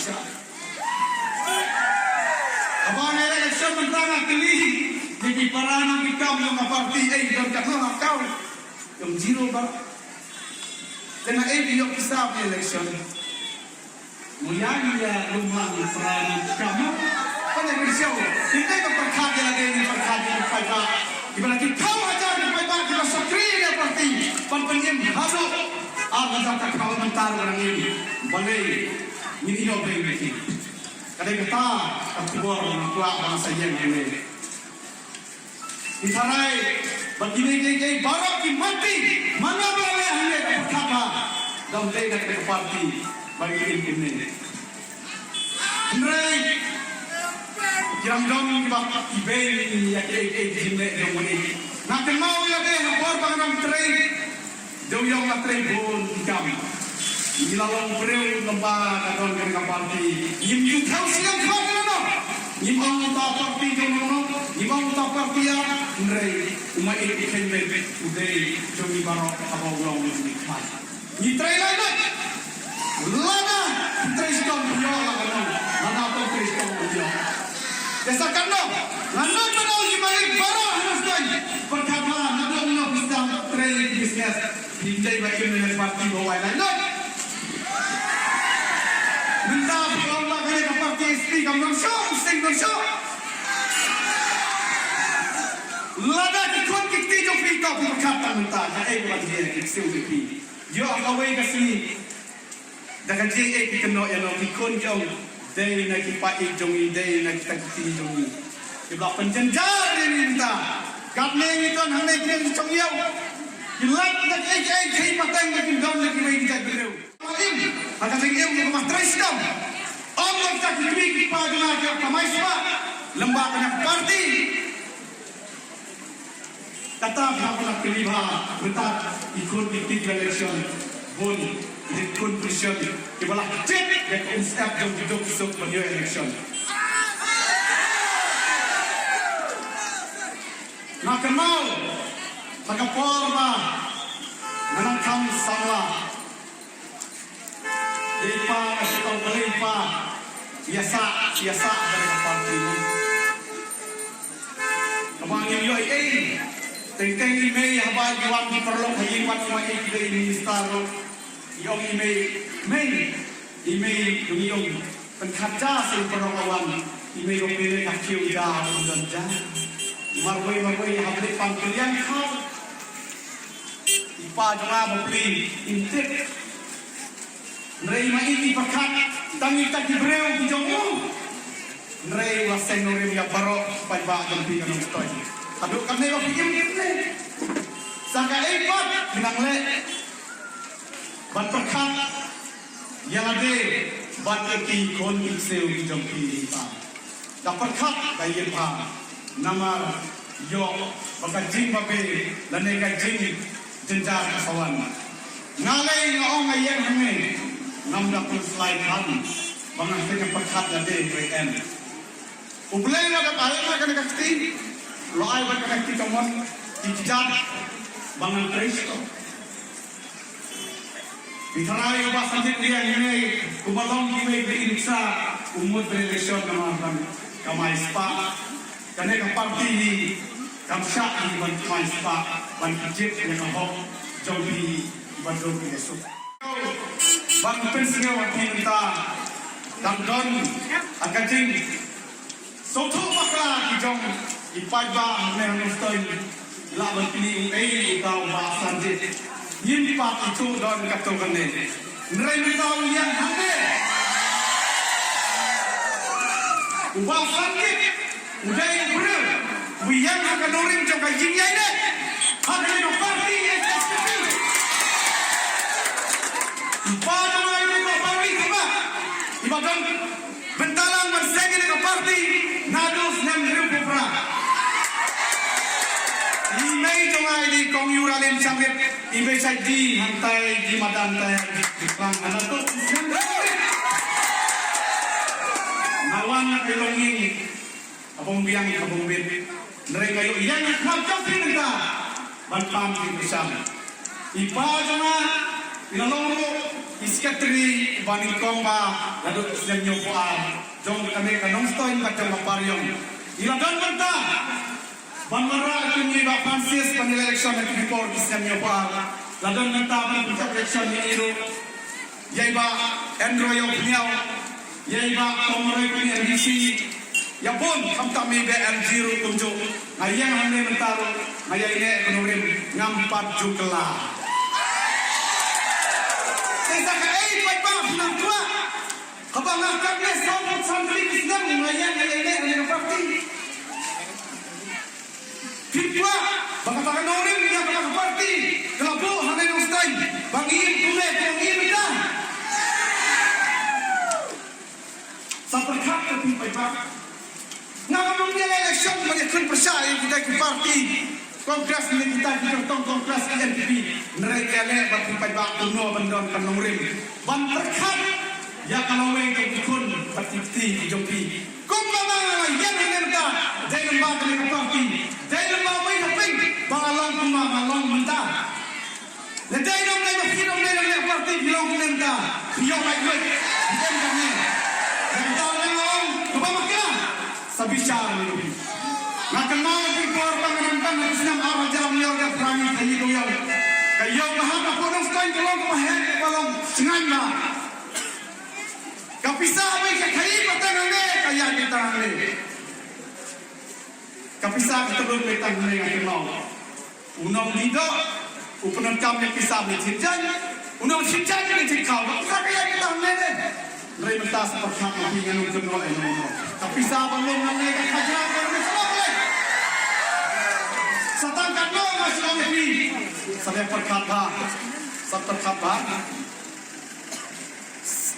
kamsa. Abang election mentang kali jadi parang ikam yung parti ay dan katong kau yung zero ba. Kena yung kisah election. Muyang ya rumah parang kamu. Pada bersau, kita berkat lagi ni berkat ni pada. Ibarat kau aja ni pada kita sekali parti. Penpenyem hasil. Ada tak kau mentar orang ini. Boleh ini yo begini. Kadang kita keluar kuat bangsa yang ini. Isarai begini gay barak di mati mana boleh hanya berkata dalam ledak ke parti bagi ini. Henry yang dong kita ibeli ya jimle yang ini. Nak mau ya ke korban orang train jauh yang nak train pun kami. Ilalang beriu lembah kadang ke parti. Im tahu siang kau mana? Imam tak parti jono, imam tak parti ya. Henry umat ini kembali udah jom ibarat abang ulang ini. Ni train lain. Lana train sekarang dia lah. Lana tu train sekarang dia. Desakan lo, lana mana lagi balik baru harus lagi. Perkara nada ulang bisa train bisnes. Hindai bagi menes parti bawa lain. Minta Allah kena ke parti SP kamu show. Lada ikut kita jo pita berkata minta. Saya buat dia kita uji. Yo awal kasi. Dakan dia kita no yang no ikut jauh. Day nak kipai jauh day nak kita kiti jauh. Ibu penjenjar dia minta. Kami itu hanya kita jauh yo. Hilang nak kai patang nak kita nak kita jadi beliau. Akan tinggal untuk matraiskam. Allah tak diberi paguna ke pemaiswa lembah banyak parti. Tetap nak kelima tetap ikut di election pun ikut pressure ibalah cek yang instep jom duduk besok pada election. Nak kenal tak forma menangkan salah. Ipa atau belipa biasa dari parti. Abang yo tentang email abang jual di perlu haji mat semua kita ini star. Yo email dunia penkaca seperlawan email pilih kacau dah dan dah. Marwai habis panggilan kau. Ipa jangan membeli intik. Nerima ini berkat tangi tak dibereu di jauh. Nerima senorim yang baru pada jampi yang mustahil. Aduh kami waktu ini. Sangka ekor binang le. Ban berkat yang ada ban eki kon ikseu di jampi ini. Dah berkat dari apa? Nama yo bagai jing babe lanai jing jenjar kawan. Ngalai ngong ayat kami. 60 slide kan bangang tengah perkat ada WN ublay na kapalay na kena kakti loay ba kakti kamon tijat bangang Kristo bitaray ba sanjit dia ini kubalong gimay berinsa umud berelasyon naman kamay spa kane kapagti ni kamsya ni ban kamay spa ban kijit yang kahok jauhi ban jauhi Yesus bang pensinya waktu minta damdon agajing sotu makla kijong ipajba ne nostoi la bantini kau bahasan dit yin pak itu don katokan ne nrai mitau yang hande bahasan dit udai bre wiang akan noring jong kajing yai ne hande no parti Ibadan bentalang bersegi dengan parti Nadus dan Rupupra. Imei jongai di kongyuralin sangit imei saji hantai di madantai di klang anato. Nawan kelonging abong biang abong bin. Mereka yo yang kacau pinta bantam di bersama. Ipa jongai ilalong iskatri bani komba lalu islam nyopoan jong kami kanong stoin kacang maparyong iladon banta banmara kini ba Francis panil election at report islam nyopoan ladon banta ban puncak election ni iru yai ba Andrew yung pniaw yai ba komroy kini NDC ya pun kamtami be L0 tunjo ayang hande mentaro ayang ne konorim ngampat jukla Kita kait bapak nak tua, abang angkat ni sambut santri Islam melayan ayat ayat parti. Fitwa, bang katakan orang yang kena parti, kelabu hanai ustai, bangin tunai bangin kita. Saperkat tapi bapak, ngamun dia election mereka percaya kita ke parti. Kongres ni kita ditong kongres NPP mereka le bagi pajak kuno bandon kanongrim ban terkat ya kalau weng ikun parti jopi kumama yang mereka jangan bawa ke parti jangan bawa ke ping bangalong kumama long mentah jangan bawa ke parti bilang mentah biar baik jangan kami dan tahu long kumama kira sabicar ni nak kenal di korban menentang Islam arah jalan liar dan perangi kayu liar. Kayu mahal apa orang sekarang kalau kemahin kalau sengaja lah. Kapisa apa yang kayu petang ni kaya kita ni. Kapisa kita belum petang ni yang kenal. Unang lidah, upanan kami kisah bercincang, unang cincang ni cikau. Kapisa kaya kita ni. Mereka tak seperti apa yang kita kenal ini. Kapisa belum ni kajian kami semua. Satangkan lo masih kami ni. Saya perkata,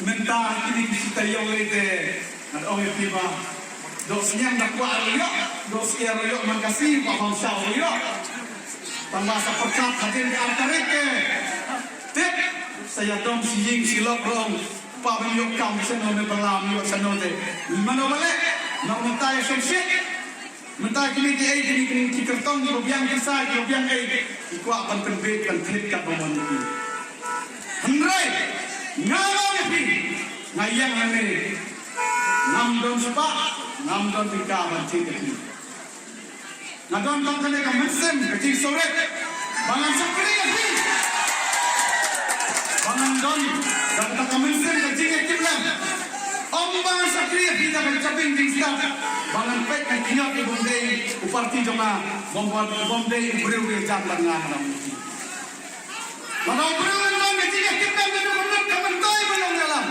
minta ini kita yang lete. Ada orang yang tiba, dosnya nak buat royok, dosnya royok makasih bahang sah royok. Tambah saya perkata hadir di antara ke. Tip, saya dom siying silap rong. Pabiyok kam seno me belam yok seno te. Mana balik? Nak minta yang sempit. Mentah kini dia kini kertong di biang kisah di biang ikut ban terbit ban klik kat bawah ni. Hendrai ngawang ni ngayang ane namdon sepak namdon tika ban cik ni. Ngadon bang kene ka mesem kecil sore bangan sakri ni. Bangan don dan tak mesem kecil kiblan. Ombang sakri kita bercaping di start. Bangan pek kan kiat di Bombay, uparti joma Bombay beriu jalan ngah. Kalau beriu ngah mesti kita menurut kementai belum dalam.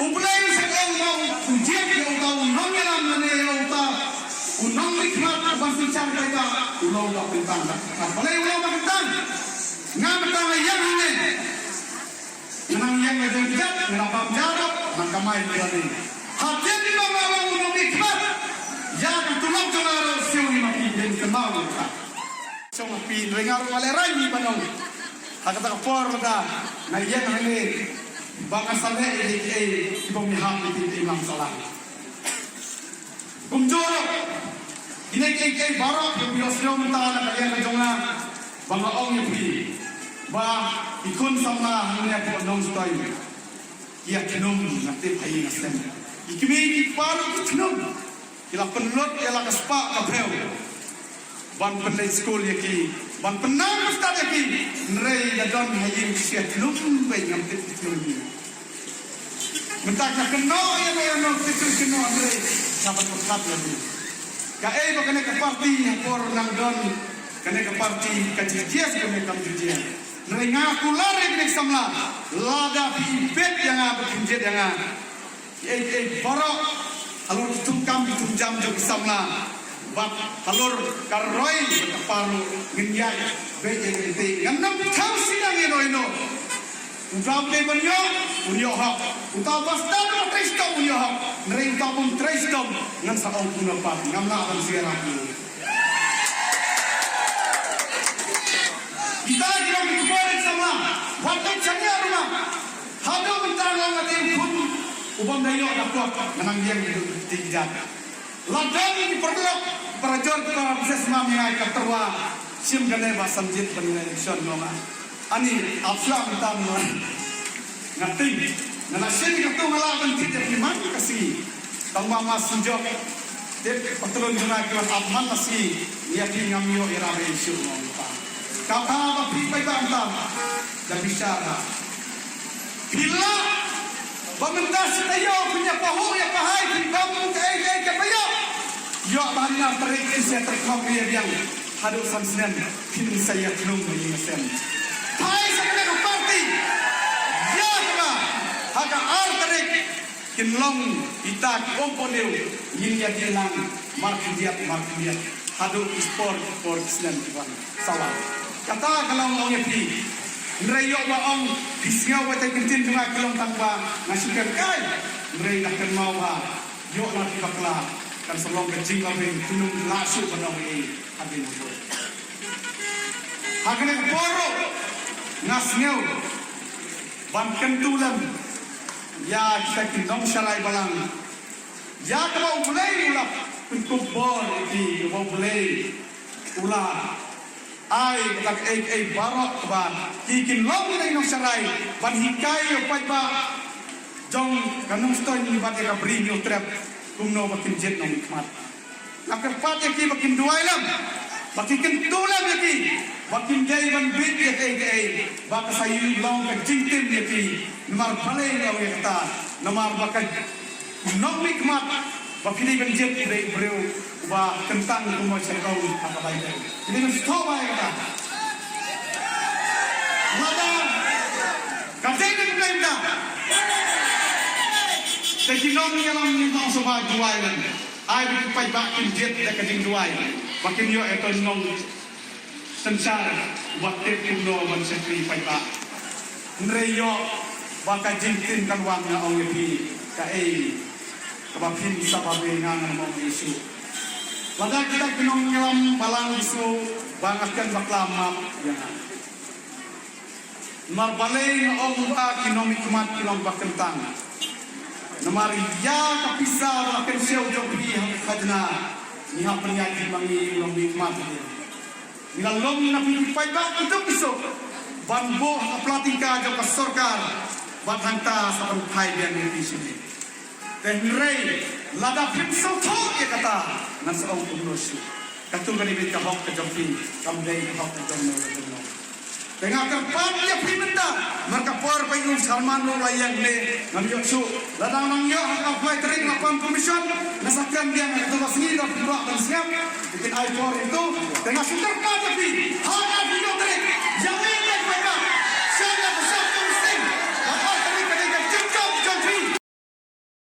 Uplai sekarang mau ujian yang tahu unang dalam mana yang tahu unang nikmat pasti cari mereka ulang tak bintang. Apalagi ulang tak bintang, ngah bintang yang ini. Menang yang ngejejak, ngerapam jarak, maka main berani. Hati di bawah unang nikmat, yang tulang jenara siwi makin dan kenal kita. Semua pin dengar oleh rai panong. Hakata kapor dah, nayan ini bangsa sana ini ibang miham itu imam salam. Kumjoro, ini kay barak yang biasa mentah nak kaya kejongan, bangga ong yang pergi. Bah ikon sama hanya po nong stoy ia kenum nanti payi nasem ikimi paru kenum ila penlot ila kaspa kapeu ban pendai school yaki ban penang ustad yaki nrei dadon hayi sia kenum bai nanti kenum mentak nak keno ya no kenum nrei sabat berkat lagi ka bakane ke parti por nang don kane ke parti kajias kane kam jias Nengaku lari ke samla, lada pipet yang berkinjit yang borok, alur tukam jam jog samla, bak alur karoi keparu genyai beje gede, enam tahun sidang ino, ujam de bunyo hak, utau bastan tristom bunyo hak, nering tabung tristom, ngan saong punapa, ngamla akan siaraku. Kita kira berkumpul sama, waktu cakap rumah, hado bentang orang ada pun, ubam dayo nak kuat, menang dia tidak. Ladang di perlok, perajur kita bisa semua mengajar terwa, sim gane ba samjit bani election nonga ani aflam tam no ngating na sini ka tu ngala ban tidak liman kasi tang mama sujok dep patron juna ki afman nasi yakin ngamyo irame isu nonga kau ba pi pai ba antam dan bicara bila Bamentas tayo punya pahu ya kahai kamu kai kapayo. Yo bahana tarik saya terkopi yang hadut samsnen kini saya belum menyesan. Hai saya parti. Ya kena haga ar tarik kinlong ita komponeu yin ya dilang markidiat hadut sport snen kiban salah. Kata kalau mau nyepi Nreyo ba ang pisngaw wa tay kintin nga kilong tangba nasukan kay nrey na kan mau ha yo na bakla kan salong kajing abin tunung lasu banong e abin mo hakane poro ngasngaw ban kentulan ya kita kinong saray balang ya kalau ulay ulap untuk bor di ulay ulah ai tak barok ban kikin long na inong saray ban hikay pai ba jong kanong stoy ni ba ka bring yo trap kung no bakin jet nong ikmat nakapat ki bakin duay lam bakin tulam ki bakin gay ban bit baka sayu long ka jingtim ki namar balay na weta namar bakan nong ikmat bakin ban jet dei breu ba tentang kumo serkau apa baik ini kan stop aja kita mada kateng klaim dah tekinong yang minta sobat duai lan ai pai bakin jet dekat duai bakin yo ekonong sensar waktu kuno ban sekri pai ba nreyo baka jintin kan wang na ongi ka kabapin sa pabingan mo isu pada kita kinong ngelam balang isu bangakan baklamap ya marbalay ng ongba kinong ikmat kinong bakentang namari ya kapisa waken siyaw jopi hakadna niha penyaji mangi ulong ikmat nilalong na pinipay ba untuk isu banbo aplating ka jo kasorkar bathanta sa pagpay biyan ng isuni tenrei lada pimso to ya kata nasa ang pagnosu katulad ni bit kahok ka jopi kamday kahok ka jono tengah terpan ya primenda marka por pa yung Salman no layang ne ngam su ladang nang yo ang apply tering lapan komisyon nasakan dia ng tulas ni da pibak dan siap bikin ai por itu tengah suter pa tapi